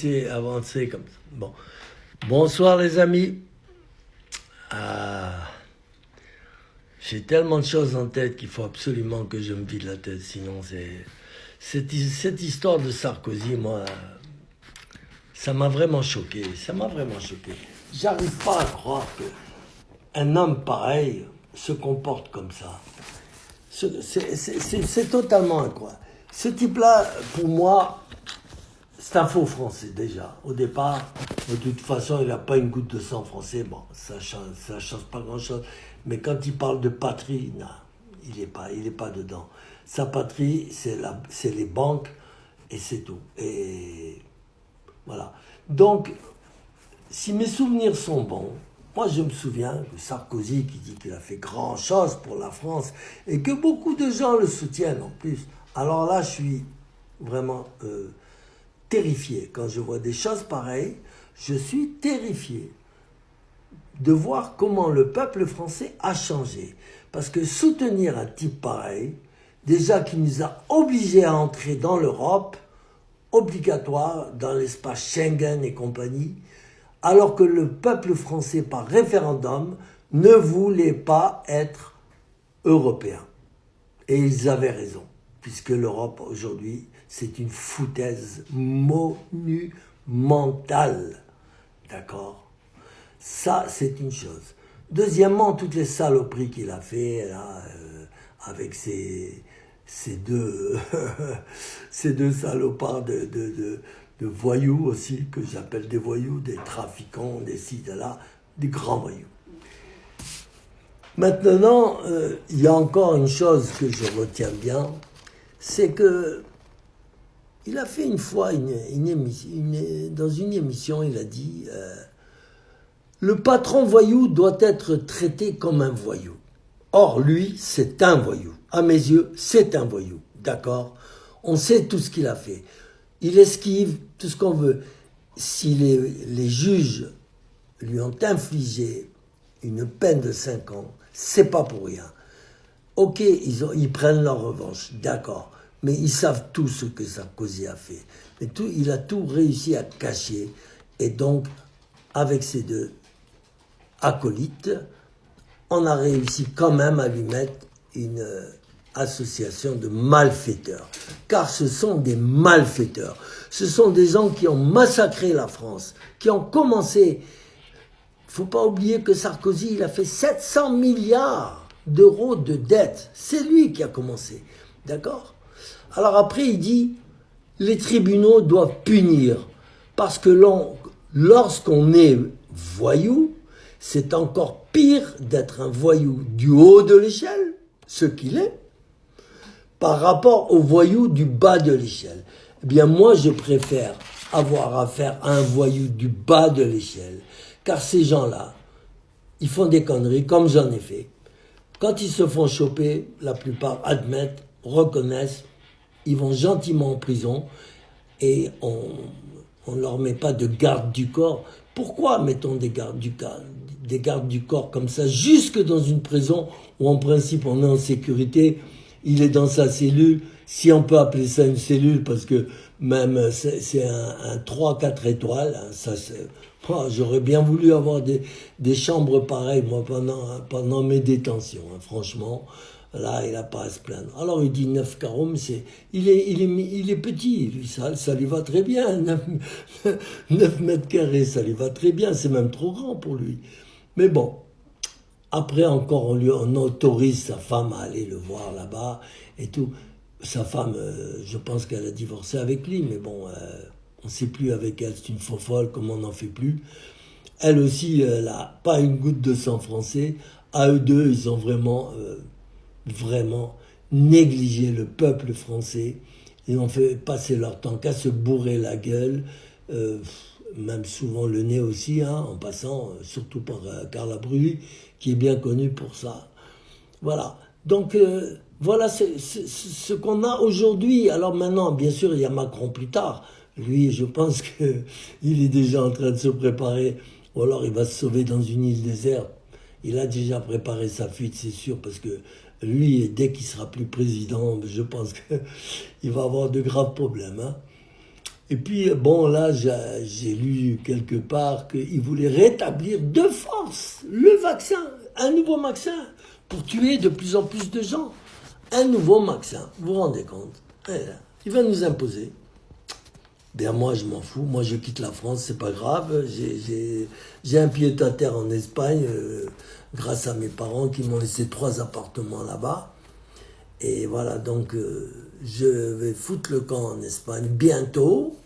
C'est avancé comme ça. Bon. Bonsoir les amis. Ah, j'ai tellement de choses en tête qu'il faut absolument que je me vide la tête. Sinon, cette histoire de Sarkozy, moi, ça m'a vraiment choqué. Ça m'a vraiment choqué. J'arrive pas à croire qu'un homme pareil se comporte comme ça. C'est totalement incroyable. Ce type-là, pour moi, c'est un faux français déjà. Au départ, de toute façon, il n'a pas une goutte de sang français. Bon, ça change pas grand-chose. Mais quand il parle de patrie, non, il est pas dedans. Sa patrie, c'est les banques et c'est tout. Et voilà. Donc, si mes souvenirs sont bons, moi je me souviens que Sarkozy, qui dit qu'il a fait grand-chose pour la France et que beaucoup de gens le soutiennent en plus. Alors là, je suis vraiment terrifié. Quand je vois des choses pareilles, je suis terrifié de voir comment le peuple français a changé. Parce que soutenir un type pareil, déjà qui nous a obligés à entrer dans l'Europe, obligatoire, dans l'espace Schengen et compagnie, alors que le peuple français, par référendum, ne voulait pas être européen. Et ils avaient raison, puisque l'Europe, aujourd'hui, c'est une foutaise monumentale. D'accord ? Ça, c'est une chose. Deuxièmement, toutes les saloperies qu'il a fait, là, avec ces deux, ces deux salopards de voyous aussi, que j'appelle des voyous, des trafiquants, des ci, de là, des grands voyous. Maintenant, il y a encore une chose que je retiens bien, c'est que il a fait une fois dans une émission, il a dit le patron voyou doit être traité comme un voyou. Or, lui, c'est un voyou. À mes yeux, c'est un voyou. D'accord ? On sait tout ce qu'il a fait. Il esquive tout ce qu'on veut. Si les juges lui ont infligé une peine de 5 ans, c'est pas pour rien. Ok, ils prennent leur revanche, d'accord. Mais ils savent tout ce que Sarkozy a fait. Mais il a tout réussi à cacher. Et donc, avec ces deux acolytes, on a réussi quand même à lui mettre une association de malfaiteurs. Car ce sont des malfaiteurs. Ce sont des gens qui ont massacré la France, qui ont commencé. Il ne faut pas oublier que Sarkozy, il a fait 700 milliards d'euros de dettes. C'est lui qui a commencé. D'accord ? Alors après, il dit, les tribunaux doivent punir. Parce que lorsqu'on est voyou, c'est encore pire d'être un voyou du haut de l'échelle, ce qu'il est, par rapport au voyou du bas de l'échelle. Eh bien, moi, je préfère avoir affaire à un voyou du bas de l'échelle, car ces gens-là, ils font des conneries, comme j'en ai fait. Quand ils se font choper, la plupart admettent, reconnaissent, ils vont gentiment en prison et on ne leur met pas de garde du corps. Pourquoi mettons des gardes du corps comme ça, jusque dans une prison où en principe on est en sécurité, il est dans sa cellule, si on peut appeler ça une cellule, parce que même c'est un 3-4 étoiles, hein, ça c'est... J'aurais bien voulu avoir des chambres pareilles, moi, pendant mes détentions, hein, franchement. Là, il n'a pas à se plaindre. Alors, il dit 9 carats, il est petit, lui, ça lui va très bien. 9 mètres carrés, ça lui va très bien. C'est même trop grand pour lui. Mais bon, après encore, on autorise sa femme à aller le voir là-bas et tout. Sa femme, je pense qu'elle a divorcé avec lui, mais bon, on ne sait plus avec elle, c'est une faux folle, comme on n'en fait plus. Elle aussi, elle n'a pas une goutte de sang français. À eux deux, ils ont vraiment négligé le peuple français. Ils ont fait passer leur temps qu'à se bourrer la gueule, même souvent le nez aussi, hein, en passant, surtout par Carla Bruni, qui est bien connue pour ça. Voilà. Donc, voilà ce qu'on a aujourd'hui. Alors maintenant, bien sûr, il y a Macron plus tard. Lui, je pense qu'il est déjà en train de se préparer, ou alors il va se sauver dans une île déserte. Il a déjà préparé sa fuite, c'est sûr, parce que lui, dès qu'il sera plus président, je pense qu'il va avoir de graves problèmes. Hein. Et puis, bon, là, j'ai lu quelque part qu'ils voulaient rétablir de force le vaccin, un nouveau vaccin, pour tuer de plus en plus de gens. Un nouveau vaccin, vous vous rendez compte? Il va nous imposer. Bien, moi, je m'en fous. Moi, je quitte la France, c'est pas grave. J'ai un pied-à-terre en Espagne, grâce à mes parents qui m'ont laissé 3 appartements là-bas. Et voilà, donc, je vais foutre le camp en Espagne bientôt.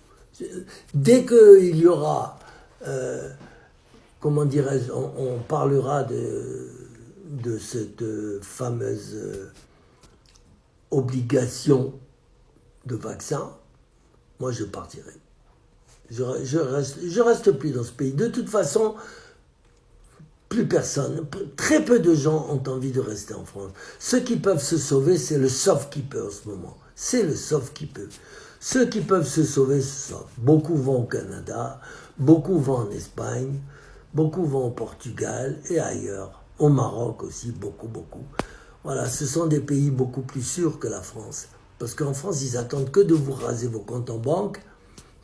Dès qu'il y aura, comment dirais-je, on parlera de cette fameuse obligation de vaccin, moi je partirai. Je reste plus dans ce pays. De toute façon, plus personne, très peu de gens ont envie de rester en France. Ceux qui peuvent se sauver, c'est le sauve qui peut en ce moment. C'est le sauve qui peut. Ceux qui peuvent se sauver se sauvent. Beaucoup vont au Canada, beaucoup vont en Espagne, beaucoup vont au Portugal et ailleurs. Au Maroc aussi, beaucoup. Voilà, ce sont des pays beaucoup plus sûrs que la France. Parce qu'en France, ils attendent que de vous raser vos comptes en banque,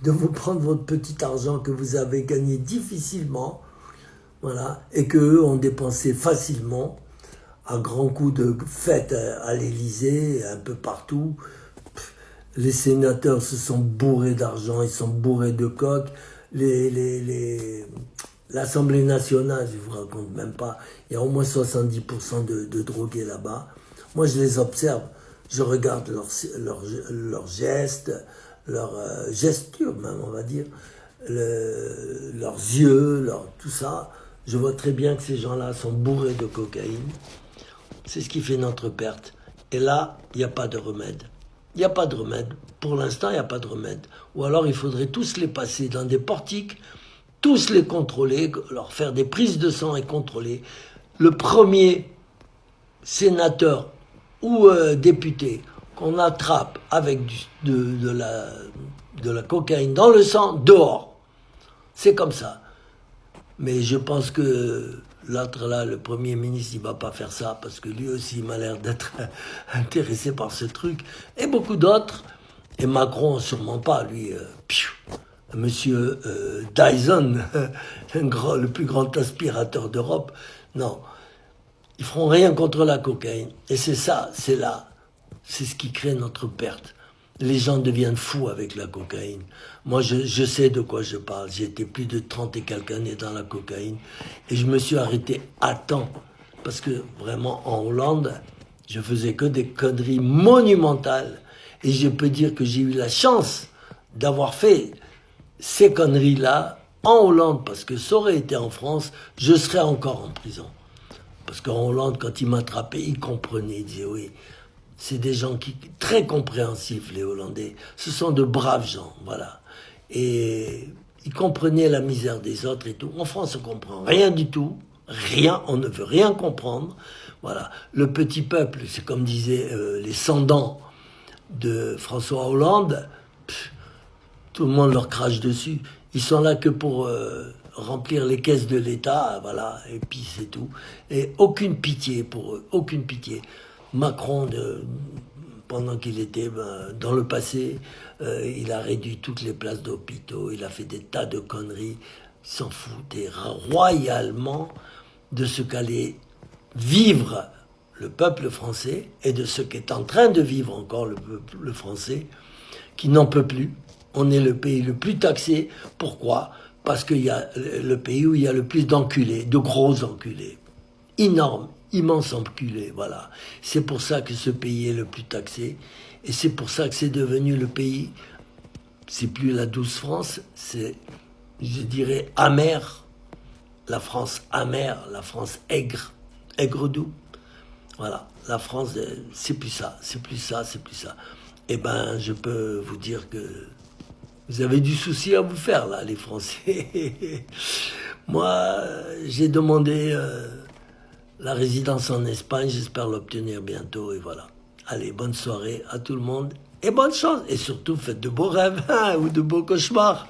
de vous prendre votre petit argent que vous avez gagné difficilement, voilà, et qu'eux ont dépensé facilement, à grands coups de fêtes à l'Élysée, un peu partout. Les sénateurs se sont bourrés d'argent, ils sont bourrés de coques. L'Assemblée nationale, je ne vous raconte même pas, il y a au moins 70% de drogués là-bas. Moi, je les observe, je regarde leurs gestes, leurs gestures même, on va dire, leurs yeux, tout ça. Je vois très bien que ces gens-là sont bourrés de cocaïne. C'est ce qui fait notre perte. Et là, il n'y a pas de remède. Il n'y a pas de remède. Pour l'instant, il n'y a pas de remède. Ou alors, il faudrait tous les passer dans des portiques, tous les contrôler, leur faire des prises de sang et contrôler. Le premier sénateur ou député qu'on attrape avec de la cocaïne dans le sang, dehors. C'est comme ça. Mais je pense que l'autre là, le Premier ministre, il ne va pas faire ça parce que lui aussi, il m'a l'air d'être intéressé par ce truc. Et beaucoup d'autres. Et Macron, sûrement pas, lui. Monsieur Dyson, le plus grand aspirateur d'Europe. Non. Ils feront rien contre la cocaïne. Et c'est ça, c'est là. C'est ce qui crée notre perte. Les gens deviennent fous avec la cocaïne. Moi, je sais de quoi je parle. J'ai été plus de 30 et quelques années dans la cocaïne. Et je me suis arrêté à temps. Parce que vraiment, en Hollande, je faisais que des conneries monumentales. Et je peux dire que j'ai eu la chance d'avoir fait ces conneries-là en Hollande. Parce que ça aurait été en France, je serais encore en prison. Parce qu'en Hollande, quand ils m'attrapaient, ils comprenaient. Ils disaient oui. C'est des gens très compréhensifs, les Hollandais. Ce sont de braves gens, voilà. Et ils comprenaient la misère des autres et tout. En France, on comprend rien du tout. Rien, on ne veut rien comprendre. Voilà. Le petit peuple, c'est comme disaient les sans-dents de François Hollande. Tout le monde leur crache dessus. Ils sont là que pour remplir les caisses de l'État, voilà. Et puis c'est tout. Et aucune pitié pour eux, aucune pitié. Macron, pendant qu'il était dans le passé, il a réduit toutes les places d'hôpitaux, il a fait des tas de conneries, il s'en foutait royalement de ce qu'allait vivre le peuple français et de ce qu'est en train de vivre encore le peuple français, qui n'en peut plus. On est le pays le plus taxé. Pourquoi ? Parce qu'il y a le pays où il y a le plus d'enculés, de gros enculés. Énorme, immense enculé, voilà. C'est pour ça que ce pays est le plus taxé. Et c'est pour ça que c'est devenu le pays, c'est plus la douce France, c'est, je dirais, amer. La France amère, la France aigre, aigre-doux. Voilà, la France, c'est plus ça, c'est plus ça, c'est plus ça. Eh ben, je peux vous dire que vous avez du souci à vous faire, là, les Français. Moi, j'ai demandé la résidence en Espagne, j'espère l'obtenir bientôt, et voilà. Allez, bonne soirée à tout le monde, et bonne chance, et surtout faites de beaux rêves, ou de beaux cauchemars.